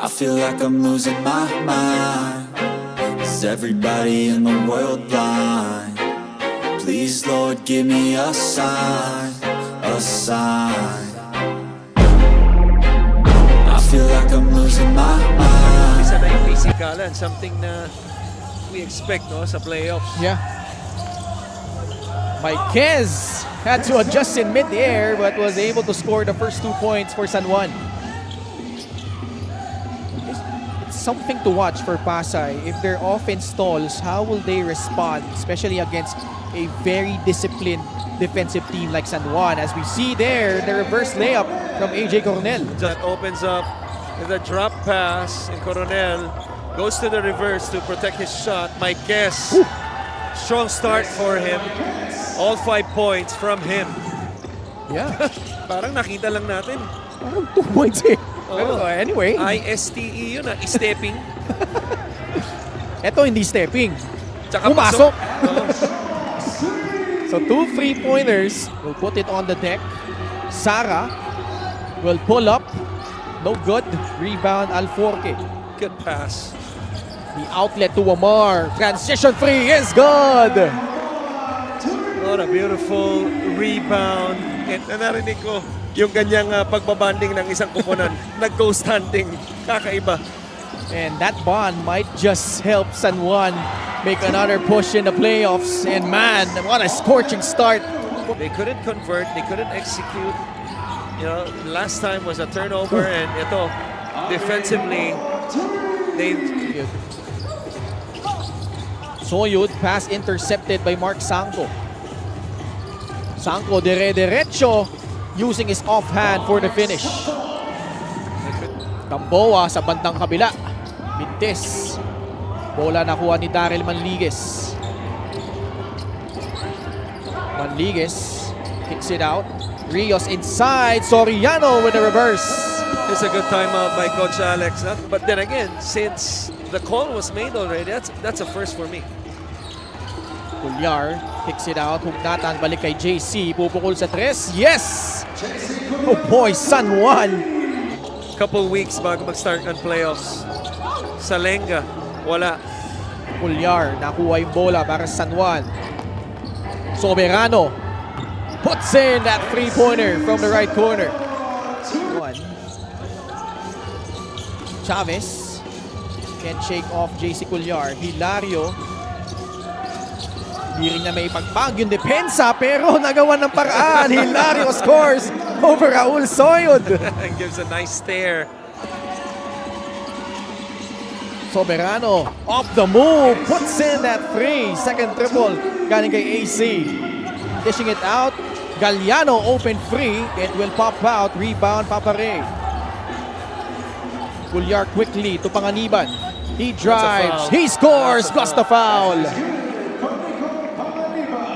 I feel like I'm losing my mind. Is everybody in the world blind? Please, Lord, give me a sign, a sign. I feel like I'm losing my mind. Isa na yung physikalan, something na we expect no sa playoffs. Yeah. Marquez had to adjust in mid-air but was able to score the first 2 points for San Juan. It's something to watch for Pasay. If their offense stalls, how will they respond, especially against a very disciplined defensive team like San Juan? As we see there, the reverse layup from AJ Coronel. That opens up with a drop pass, and Coronel goes to the reverse to protect his shot. Marquez, strong start for him. All 5 points from him. Yeah. Parang nakita lang natin. Parang 2 points eh. Pero Oo. anyway, ISTE yun stepping. eto hindi stepping. Tsaka Pumasok. Oo. So 2 3-pointers will put it on the deck. Sara will pull up. No good. Rebound Alforque. Good pass. The outlet to Amar. Transition free is good. What a beautiful rebound. And narinig ko yung ganyang pagbabanding ng isang kupunan. Nag-ghost hunting. Kakaiba. And that bond might just help San Juan make another push in the playoffs. And man, what a scorching start. They couldn't convert. They couldn't execute. You know, last time was a turnover. And ito, defensively, they... Soyud, pass intercepted by Mark Sanko. Sanko dire-derecho using his offhand for the finish. Gamboa sa bandang kabila. Mintes. Bola nakuha ni Daryl Manligues. Manligues kicks it out. Rios inside. Soriano with a reverse. It's a good timeout by Coach Alex. But then again, since the call was made already, that's a first for me. Cuellar kicks it out. Hugnatan, balik kay JC. Pupukol sa 3. Yes! Oh boy, San Juan. Couple weeks bago mag-start ng playoffs. Salenga, wala. Cuellar, nakuha yung bola para sa San Juan. Soberano puts in that 3-pointer from the right corner. Chavez can't shake off JC Cuellar. Hilario, hindi rin niya may ipagpag yung depensa pero nagawa ng paraan. Hilario scores over Raul Soyud. And gives a nice stare. Soberano off the move, puts in that 3. Second triple galing kay AC. Dishing it out. Galliano open free. It will pop out. Rebound Papare. Cuellar quickly to Panganiban. He drives. He scores plus the foul.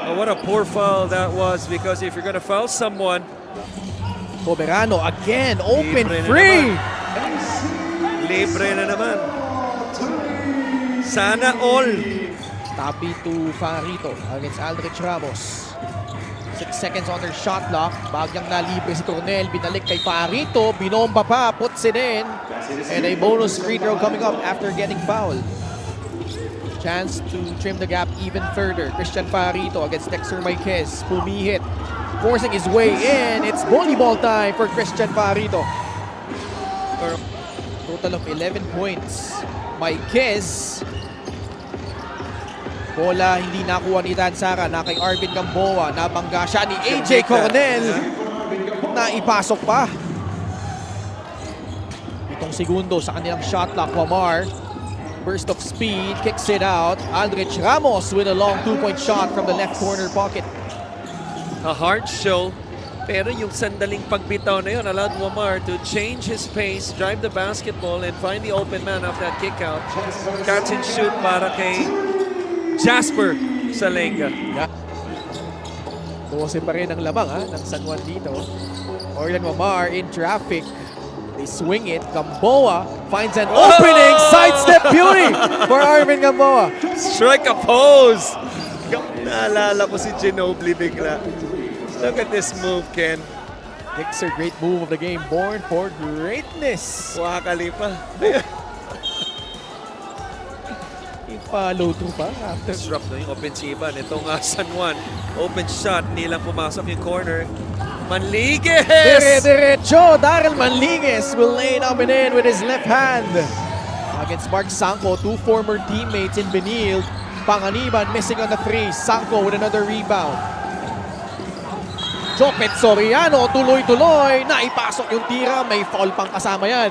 Oh, what a poor foul that was, because if you're gonna foul someone, Soberano again open Libre na free. libre na naman. Sana all. Tapi to Farito against Aldrich Ramos. 6 seconds on their shot clock. Bagyang nalibre si Coronel. Binalik kay Farito. Binomba pa. Puts it in. And a bonus free throw coming up after getting fouled. Chance to trim the gap even further. Christian Farito against Dexter Marquez. Pumihit. Forcing his way in. It's volleyball time for Christian Farito. Total of 11 points. Marquez. Bola hindi nakuha ni Dan Sara, na kay Arvin Gamboa. Nabangga siya ni AJ Coronel. Na ipasok pa. Itong segundo sa kanilang shot clock. Wamar. Burst of speed, kicks it out. Aldrich Ramos with a long 2-point shot from the left corner pocket. A hard show, pero yung sandaling pagbitaw na yun allowed Wamar to change his pace, drive the basketball, and find the open man off that kick out. Catch and shoot para kay Jasper Salenga. Yeah. 12 pa rin ang lamang ng San Juan dito. Orlan Wamar in traffic. They swing it. Gamboa finds an opening. Sidestep beauty for Arvin Gamboa. Strike a pose! Naalala ko si Ginobili bigla. Look at this move, Ken. Dixer, great move of the game. Born for greatness. Wakalipa. Follow through pa after. Disrupt na yung ofensiba nitong San Juan. Open shot, hindi lang pumasok yung corner. Manligues! Dire-diretso. Daryl Manligues will lay it up and in with his left hand. Against Mark Sanko, two former teammates in Benil. Panganiban missing on the three. Sanko with another rebound. Jopet Soriano, tuloy-tuloy. Naipasok yung tira. May foul pang kasama yan.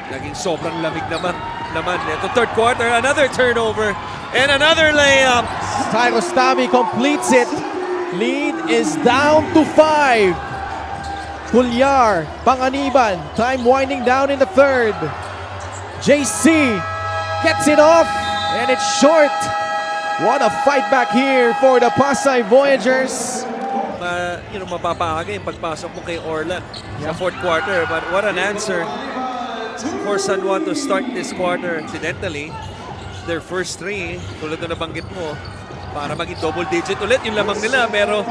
Naging sobrang lamig naman. Ito third quarter, another turnover and another layup. Cyrus Tavi completes it. Lead is down to 5. Pulyar, Panganiban, time winding down in the third. JC gets it off and it's short. What a fight back here for the Pasay Voyagers. Mapapahaga yung pagpasok mo kay Orlan sa fourth quarter. But what an answer for San Juan to start this quarter. Incidentally, their first three, tulad na nabanggit mo, para maging double digit ulit yung lamang nila. Pero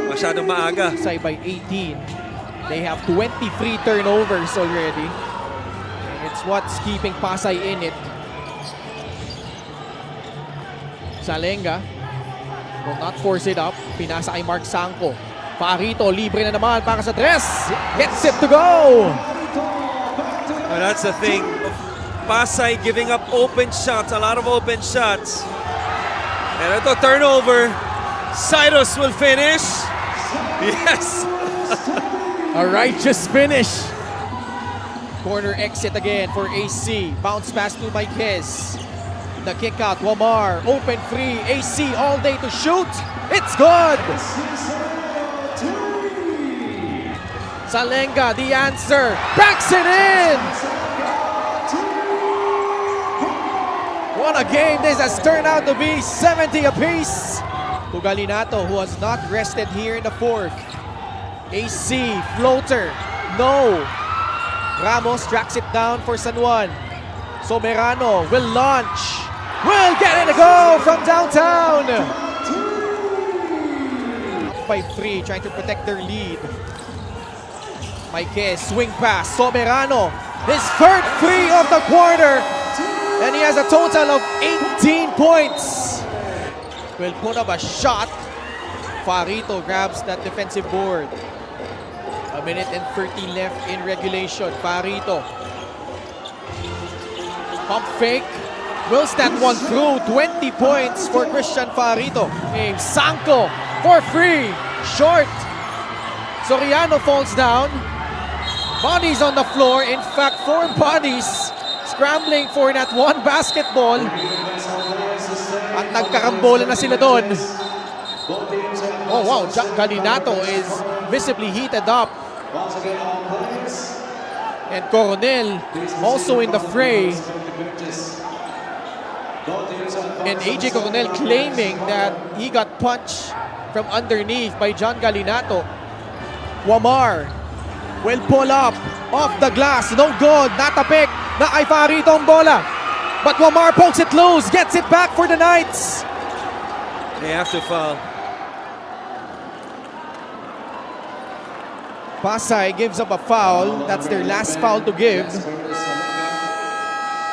masyadong maaga. Pasay by 18. They have 23 turnovers already. And it's what's keeping Pasay in it. Salenga will not force it up. Pinasa kay Mark Sanko. Farito, libre na naman para sa tres. Gets it to go. Well, that's the thing. Pasay giving up open shots, a lot of open shots. And ito, turnover. Cyrus will finish. Yes. A righteous finish. Corner exit again for AC. Bounce pass to Marquez. The kick out, Wamar. Open free. AC all day to shoot. It's good. Salenga, the answer. Backs it in. What a game this has turned out to be. 70 apiece. To Galinato, who has not rested here in the fourth. AC, floater. No. Ramos tracks it down for San Juan. Soberano will launch. Will get it to go from downtown. Up by 3, trying to protect their lead. Marquez, swing pass. Soberano, his third free of the quarter. And he has a total of 18 points. Will put up a shot. Farito grabs that defensive board. A minute and 30 left in regulation. Farito. Pump fake. Will stand one through. 20 points for Christian Farito. Sanko for free. Short. Soriano falls down. Bodies on the floor. In fact, 4 bodies scrambling for that one basketball. At nagkarambola na sila doon. Oh wow, Galinato is visibly heated up. And Coronel also in the fray. And AJ Coronel claiming that he got punched from underneath by John Galinato. Wamar will pull up off the glass. No good. Natapik. Na kay Farito ang bola. But Wamar pokes it loose. Gets it back for the Knights. They have to foul. Pasay gives up a foul. That's their last foul to give.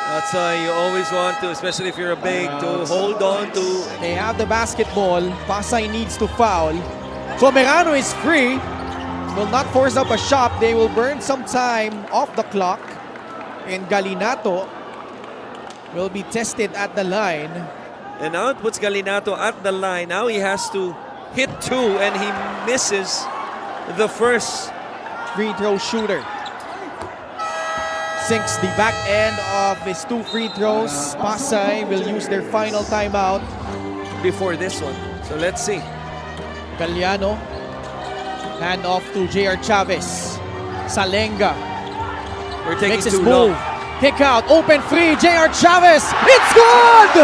That's why you always want to, especially if you're a big, to hold on to. They have the basketball. Pasay needs to foul. Soberano is free. Will not force up a shot. They will burn some time off the clock. And Galinato will be tested at the line. And now it puts Galinato at the line. Now he has to hit 2 and he misses the first. Free throw shooter. Sinks the back end of his 2 free throws. Pasay will use their final timeout. Before this one. So let's see. Galliano. Hand off to JR Chavez. Salenga. We're taking Makes his too move. long. Kick out. Open free. JR Chavez. It's good!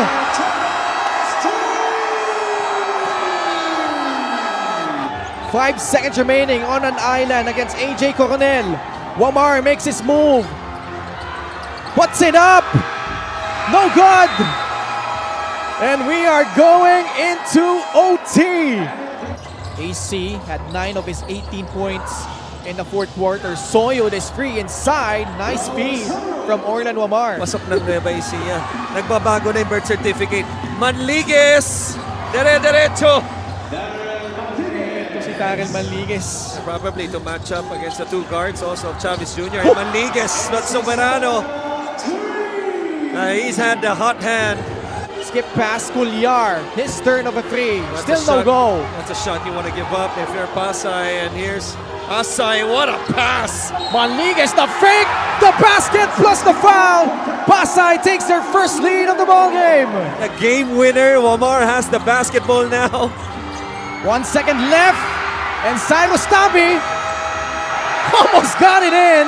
Five seconds remaining on an island against AJ Coronel. Wamar makes his move. Puts it up. No good. And we are going into OT. AC had 9 of his 18 points in the fourth quarter. Soyod is free inside. Nice feed from Orlan Wamar. Pasok ng Nueva Ecija. Nagbabago na yung birth certificate. Manligues! Dire-diretso! Ito si Darren Manligues. Probably to match up against the two guards also of Chavez Jr. and Manligues, but Soberano. He's had the hot hand. Skip past Cuellar. His turn of a three. That's Still a no shot. go. That's a shot you want to give up if you're Pasay. And here's Asay. What a pass! Manligues, the fake, the basket plus the foul. Pasay takes their first lead of the ball game. A game winner. Wamar has the basketball now. 1 second left, and Cyrus Tabi almost got it in.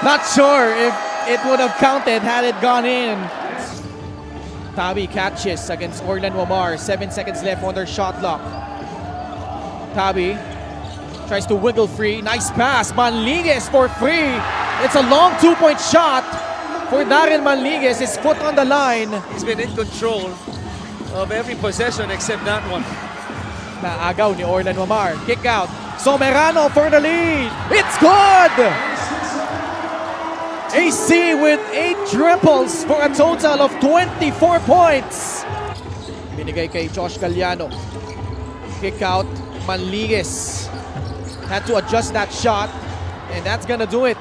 Not sure if it would have counted had it gone in. Tabi catches against Orlan Wamar. 7 seconds left on their shot clock. Tabi tries to wiggle free. Nice pass. Manligues for free. It's a long 2-point shot for Darren Manligues. His foot on the line. He's been in control of every possession except that one. Naagaw ni Orlan Wamar. Kick out. Soberano for the lead. It's good! AC with 8 triples for a total of 24 points. Binigay kay Josh Galliano. Kick out. Manligues had to adjust that shot, and that's gonna do it.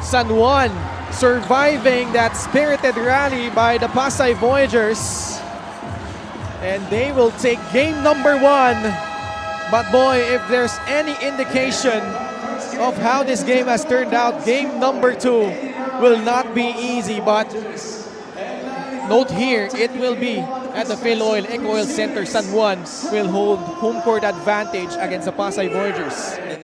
San Juan surviving that spirited rally by the Pasay Voyagers. And they will take game number 1. But boy, if there's any indication of how this game has turned out, game number 2 will not be easy. But note here, it will be at the Philoil Eco Oil Center. San Juan will hold home court advantage against the Pasay Voyagers.